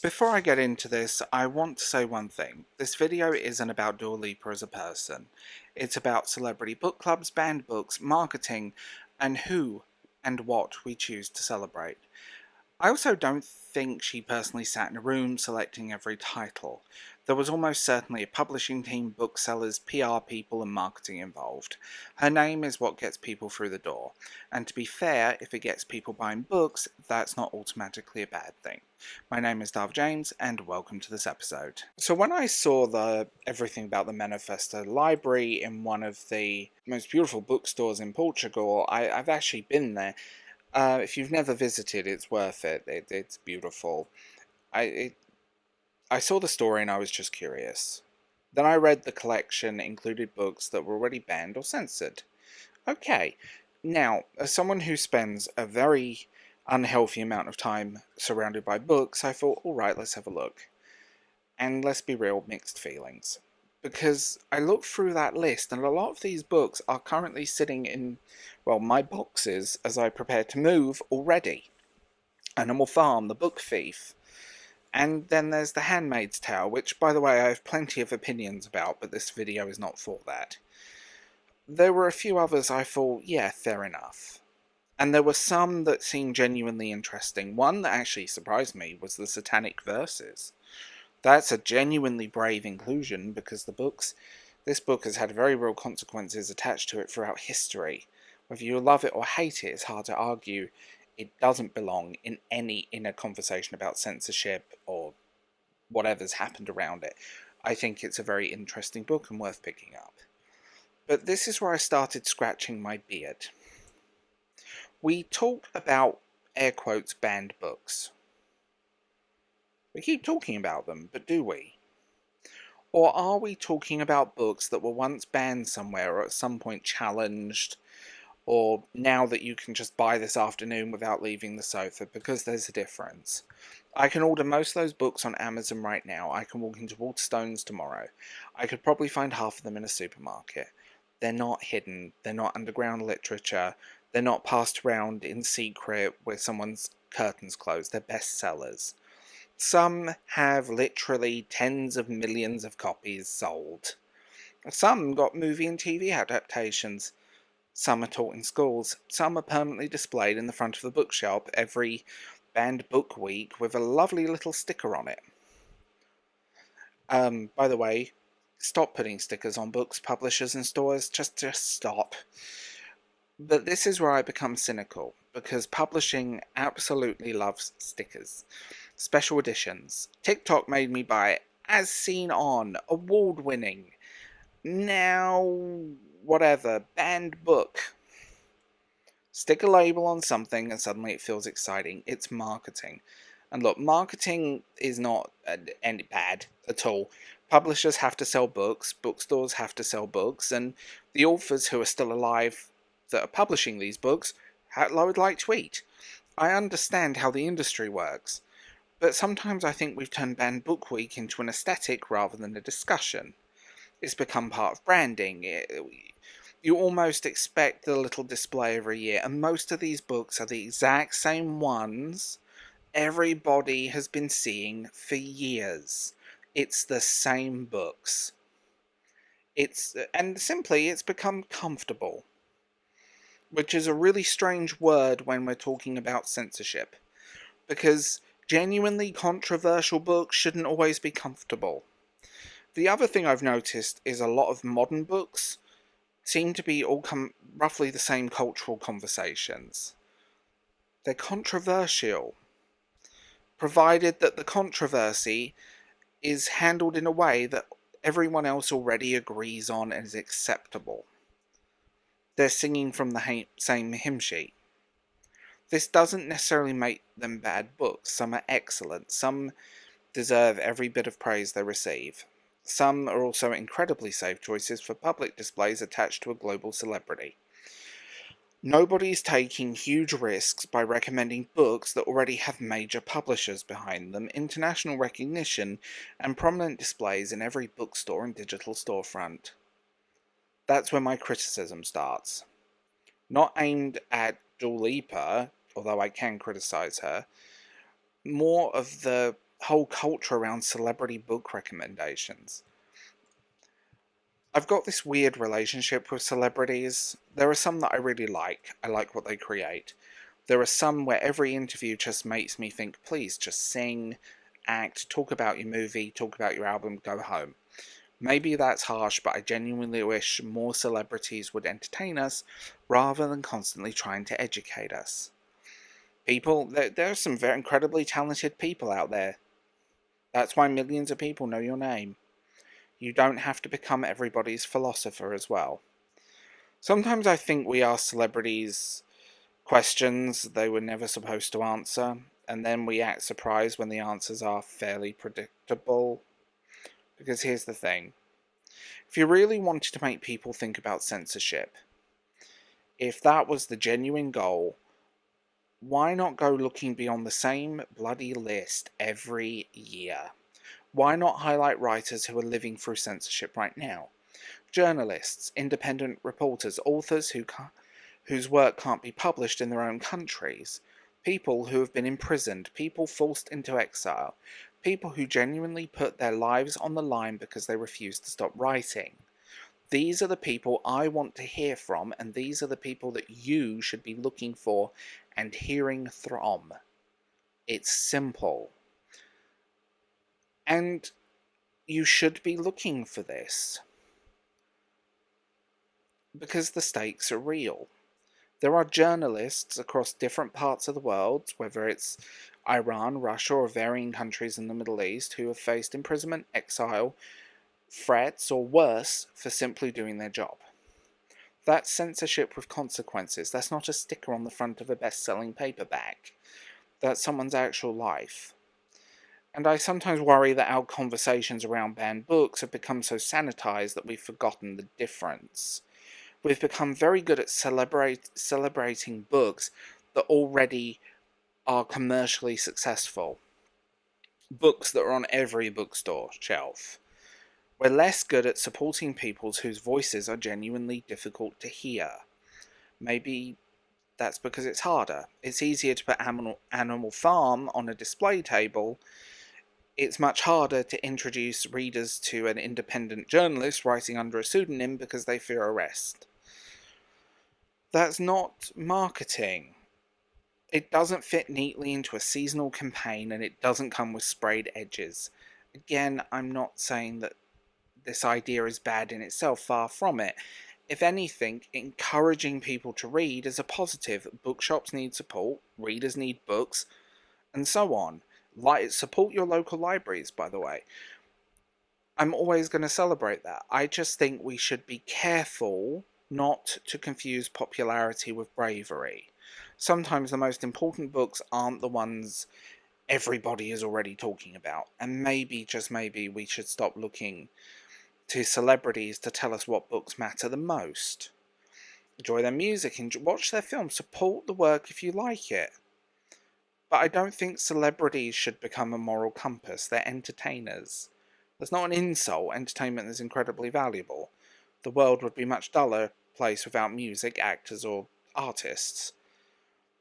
Before I get into this, I want to say one thing. This video isn't about Dua Lipa as a person. It's about celebrity book clubs, banned books, marketing, and who and what we choose to celebrate. I also don't think she personally sat in a room selecting every title. There was almost certainly a publishing team, booksellers, PR people, and marketing involved. Her name is what gets people through the door. And to be fair, if it gets people buying books, that's not automatically a bad thing. My name is Darv James, and welcome to this episode. So when I saw everything about the Manifesto Library in one of the most beautiful bookstores in Portugal, I've actually been there. If you've never visited, it's worth it. It's beautiful. I it, I saw the story and I was just curious. Then I read the collection included books that were already banned or censored. Okay, now, as someone who spends a very unhealthy amount of time surrounded by books, I thought, alright, let's have a look. And let's be real, mixed feelings. Because I looked through that list, and a lot of these books are currently sitting in, well, my boxes as I prepare to move already. Animal Farm, The Book Thief. And then there's The Handmaid's Tale, which, by the way, I have plenty of opinions about, but this video is not for that. There were a few others I thought, yeah, fair enough. And there were some that seemed genuinely interesting. One that actually surprised me was the Satanic Verses. That's a genuinely brave inclusion because this book has had very real consequences attached to it throughout history. Whether you love it or hate it, it's hard to argue it doesn't belong in a conversation about censorship or whatever's happened around it. I think it's a very interesting book and worth picking up. But this is where I started scratching my beard. We talked about, air quotes, banned books. We keep talking about them, but do we? Or are we talking about books that were once banned somewhere or at some point challenged, or now that you can just buy this afternoon without leaving the sofa, because there's a difference. I can order most of those books on Amazon right now. I can walk into Waterstones tomorrow. I could probably find half of them in a supermarket. They're not hidden. They're not underground literature. They're not passed around in secret where someone's curtains closed. They're bestsellers. Some have literally tens of millions of copies sold. Some got movie and TV adaptations. Some are taught in schools. Some are permanently displayed in the front of the bookshelf every banned book week with a lovely little sticker on it. By the way, stop putting stickers on books, publishers and stores. Just stop. But this is where I become cynical, because publishing absolutely loves stickers. Special editions. TikTok made me buy it, as seen on, award-winning. Now, whatever, banned book. Stick a label on something and suddenly it feels exciting. It's marketing. And look, marketing is not any bad at all. Publishers have to sell books, bookstores have to sell books, and the authors who are still alive that are publishing these books would like to eat. I understand how the industry works, but sometimes I think we've turned Banned Book Week into an aesthetic rather than a discussion. It's become part of branding. You almost expect the little display every year, and most of these books are the exact same ones everybody has been seeing for years. It's the same books. It's become comfortable, which is a really strange word when we're talking about censorship, because genuinely controversial books shouldn't always be comfortable. The other thing I've noticed is a lot of modern books seem to be all roughly the same cultural conversations. They're controversial, provided that the controversy is handled in a way that everyone else already agrees on and is acceptable. They're singing from the same hymn sheet. This doesn't necessarily make them bad books. Some are excellent. Some deserve every bit of praise they receive. Some are also incredibly safe choices for public displays attached to a global celebrity. Nobody's taking huge risks by recommending books that already have major publishers behind them, international recognition, and prominent displays in every bookstore and digital storefront. That's where my criticism starts. Not aimed at Dua Lipa, although I can criticise her, more of the whole culture around celebrity book recommendations. I've got this weird relationship with celebrities. There are some that I really like. I like what they create. There are some where every interview just makes me think, please just sing, act, talk about your movie, talk about your album, go home. Maybe that's harsh, but I genuinely wish more celebrities would entertain us rather than constantly trying to educate us. There are some very incredibly talented people out there. That's why millions of people know your name. You don't have to become everybody's philosopher as well. Sometimes I think we ask celebrities questions they were never supposed to answer, and then we act surprised when the answers are fairly predictable. Because here's the thing. If you really wanted to make people think about censorship, if that was the genuine goal, why not go looking beyond the same bloody list every year? Why not highlight writers who are living through censorship right now? Journalists, independent reporters, authors whose work can't be published in their own countries, people who have been imprisoned, people forced into exile, people who genuinely put their lives on the line because they refuse to stop writing. These are the people I want to hear from, and these are the people that you should be looking for and hearing from. It's simple. And you should be looking for this. Because the stakes are real. There are journalists across different parts of the world, whether it's Iran, Russia, or varying countries in the Middle East, who have faced imprisonment, exile, threats, or worse, for simply doing their job. That's censorship with consequences. That's not a sticker on the front of a best-selling paperback. That's someone's actual life. And I sometimes worry that our conversations around banned books have become so sanitized that we've forgotten the difference. We've become very good at celebrating books that already are commercially successful. Books that are on every bookstore shelf. We're less good at supporting people whose voices are genuinely difficult to hear. Maybe that's because it's harder. It's easier to put Animal Farm on a display table. It's much harder to introduce readers to an independent journalist writing under a pseudonym because they fear arrest. That's not marketing. It doesn't fit neatly into a seasonal campaign, and it doesn't come with sprayed edges. Again, I'm not saying that this idea is bad in itself, far from it. If anything, encouraging people to read is a positive. Bookshops need support, readers need books, and so on. Support your local libraries, by the way. I'm always going to celebrate that. I just think we should be careful not to confuse popularity with bravery. Sometimes the most important books aren't the ones everybody is already talking about, and maybe, just maybe, we should stop looking to celebrities to tell us what books matter the most. Enjoy their music, watch their films, support the work if you like it. But I don't think celebrities should become a moral compass. They're entertainers. That's not an insult. Entertainment is incredibly valuable. The world would be a much duller place without music, actors, or artists.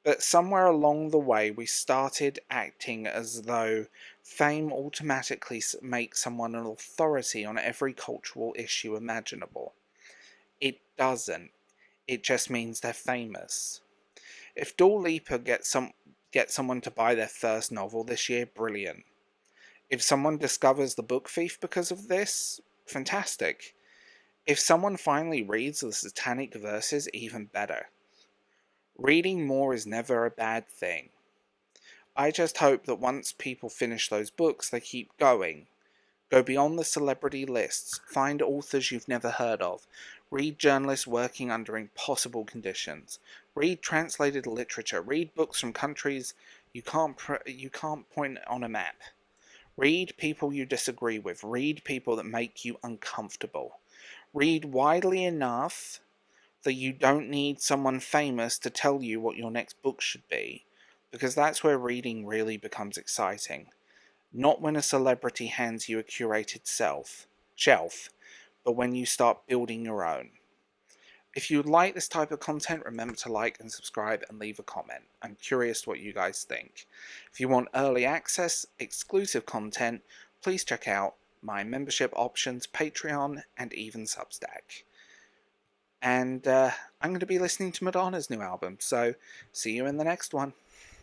But somewhere along the way, we started acting as though fame automatically makes someone an authority on every cultural issue imaginable. It doesn't. It just means they're famous. If Dua Lipa gets someone to buy their first novel this year, brilliant. If someone discovers The Book Thief because of this, fantastic. If someone finally reads the Satanic Verses, even better. Reading more is never a bad thing. I just hope that once people finish those books, they keep going. Go beyond the celebrity lists, find authors you've never heard of, read journalists working under impossible conditions, read translated literature, read books from countries you can't point on a map. Read people you disagree with, read people that make you uncomfortable. Read widely enough that you don't need someone famous to tell you what your next book should be, because that's where reading really becomes exciting. Not when a celebrity hands you a curated shelf, but when you start building your own. If you like this type of content, remember to like and subscribe and leave a comment. I'm curious what you guys think. If you want early access, exclusive content, please check out my membership options, Patreon, and even Substack. And I'm going to be listening to Madonna's new album, so see you in the next one.